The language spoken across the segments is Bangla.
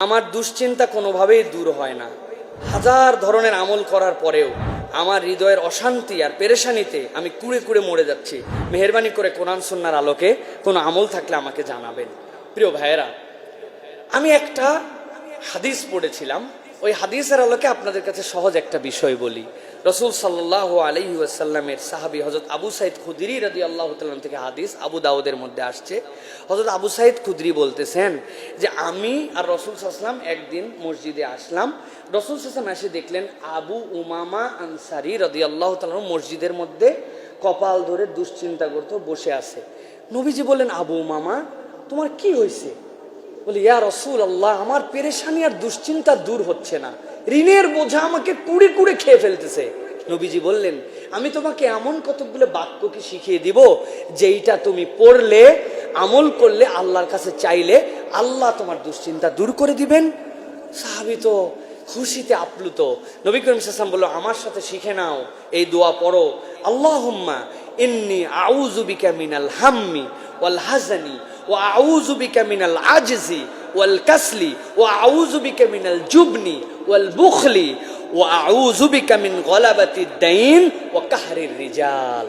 আমার দুশ্চিন্তা কোনোভাবেই দূর হয় না। হাজার ধরনের আমল করার পরেও আমার হৃদয়ের অশান্তি আর পেরেশানিতে আমি কুড়ে কুড়ে মরে যাচ্ছি। মেহেরবানি করে কোরআন সুন্নাহর আলোকে কোনো আমল থাকলে আমাকে জানাবেন। প্রিয় ভাইয়েরা, আমি একটা হাদিস পড়েছিলাম, ওই হাদিসের আলোকে আপনাদের কাছে সহজ একটা বিষয় বলি। রসুল সাল্লাল্লাহু আলাইহি ওয়াসাল্লামের সাহাবী হযরত আবু সাঈদ খুদরি রাদিয়াল্লাহু তাআলা থেকে হাদিস, আবু দাউদের মধ্যে আসছে। হযরত আবু সাঈদ খুদরি বলতেছেন যে আমি আর রসুল সাল্লাল্লাহু আলাইহি ওয়াসাল্লাম একদিন মসজিদে আসলাম। রসুল সাল্লাল্লাহু আলাইহি ওয়াসাল্লাম এসে দেখলেন আবু উমামা আনসারী রাদিয়াল্লাহু তাআলা মসজিদের মধ্যে কপাল ধরে দুশ্চিন্তা করতে বসে আছে। নবীজি বললেন, আবু উমামা, তোমার কি হয়েছে? বলি, ইয়া রাসূলুল্লাহ, আমার পেরেশানি আর দুশ্চিন্তা দূর হচ্ছে না, ঋণের বোঝা আমাকে কুড়ে কুড়ে খেয়ে ফেলতেছে। নবীজি বললেন, আমি তোমাকে এমন কতগুলো বাক্য কি শিখিয়ে দিব যেইটা তুমি পড়লে, আমল করলে, আল্লাহর কাছে চাইলে আল্লাহ তোমার দুশ্চিন্তা দূর করে দিবেন। সাহাবী তো খুশিতে আপ্লুত। নবী করিম সাল্লাল্লাহু আলাইহি ওয়াসাল্লাম বলল, আমার সাথে শিখে নাও, এই দোয়া পড়ো, আল্লাহুম্মা ইন্নী আউযু বিকা মিনাল হাম্মি ওয়াল হাযানি ওয়া আউযু বিকা মিনাল আজজি ওয়াল কাসলি ওয়া আউযু বিকা মিনাল জুবনি ওয়াল বুখলি ওয়া আউযু বিকা মিন গলাবাতিদ দাইন ওয়া কাহরির রিজাল।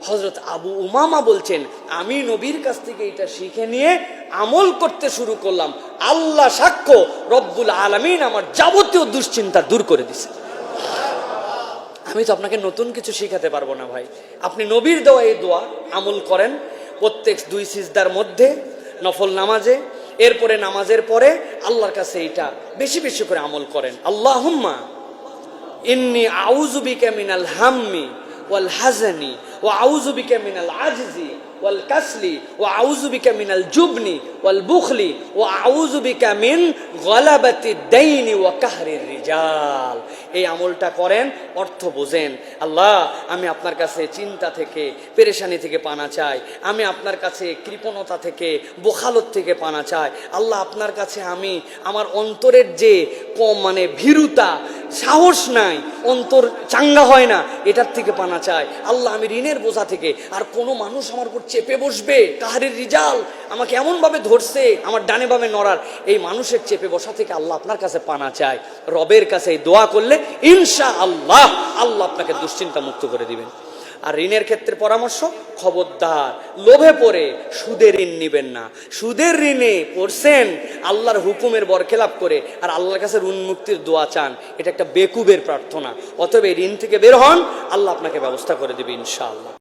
হযরত আবু উমামা বলছেন, আমি নবীর কাছ থেকে এটা শিখে নিয়ে আমল করতে শুরু করলাম। আল্লাহ সাক্ষ্য, রব্বুল আলামিন আমার যাবতীয় দুশ্চিন্তা দূর করে দিয়েছে। আমি তো আপনাকে নতুন কিছু শিখাতে পারবো না ভাই। আপনি নবীর দেওয়া এই দোয়া আমল করেন প্রত্যেক 2 সিজদার মধ্যে, নফল নামাজে, এরপরে নামাজের পরে আল্লাহর কাছে এটা বেশি বেশি করে আমল করেন। আল্লাহুম্মা ইন্নী আউযু বিকা মিনাল হাম্মি ওয়াল হাযানি ওয়া আউযু বিকা মিনাল আজজি ওয়াল কাসলি ওয়া আউযু বিকা মিনাল জুবনি ওয়াল বুখলি ওয়া আউযু বিকা মিন গলাবাতিদ দাইনি ওয়া কাহরির রিজাল। এই আমলটা করেন, অর্থ বোঝেন। আল্লাহ, আমি আপনার কাছে চিন্তা থেকে, পেরেশানি থেকে পানা চাই। আমি আপনার কাছে কৃপণতা থেকে, বোখালত থেকে পানা চাই। আল্লাহ, আপনার কাছে আমি আমার অন্তরের যে ভীরুতা, সাহস নাই, অন্তর চাঙ্গা হয় না, এটার থেকে পানা চাই। আল্লাহ, আমি ঋণের বোঝা থেকে, আর কোনো মানুষ আমার উপর চেপে বসবে, কাহরির রিজাল, আমাকে এমন ভাবে ধরছে আমার ডানে বামে নড়ার, এই মানুষের চেপে বসা থেকে আল্লাহ আপনার কাছে পানা চাই। রবের কাছে এই দোয়া করলে ইনশাআল্লাহ আল্লাহ আপনাকে দুশ্চিন্তা মুক্ত করে দিবেন। আর ঋণের ক্ষেত্রে পরামর্শ, খবরদার লোভে পড়ে সুদের ঋণ নিবেন না। সুদের ঋণে পড়ছেন আল্লাহর হুকুমের বরখেলাপ করে, আর আল্লাহর কাছে ঋণ মুক্তির দোয়া চান, এটা একটা বেকুবের প্রার্থনা। অতএব এই ঋণ থেকে বের হন, আল্লাহ আপনাকে ব্যবস্থা করে দিবে ইনশাআল্লাহ।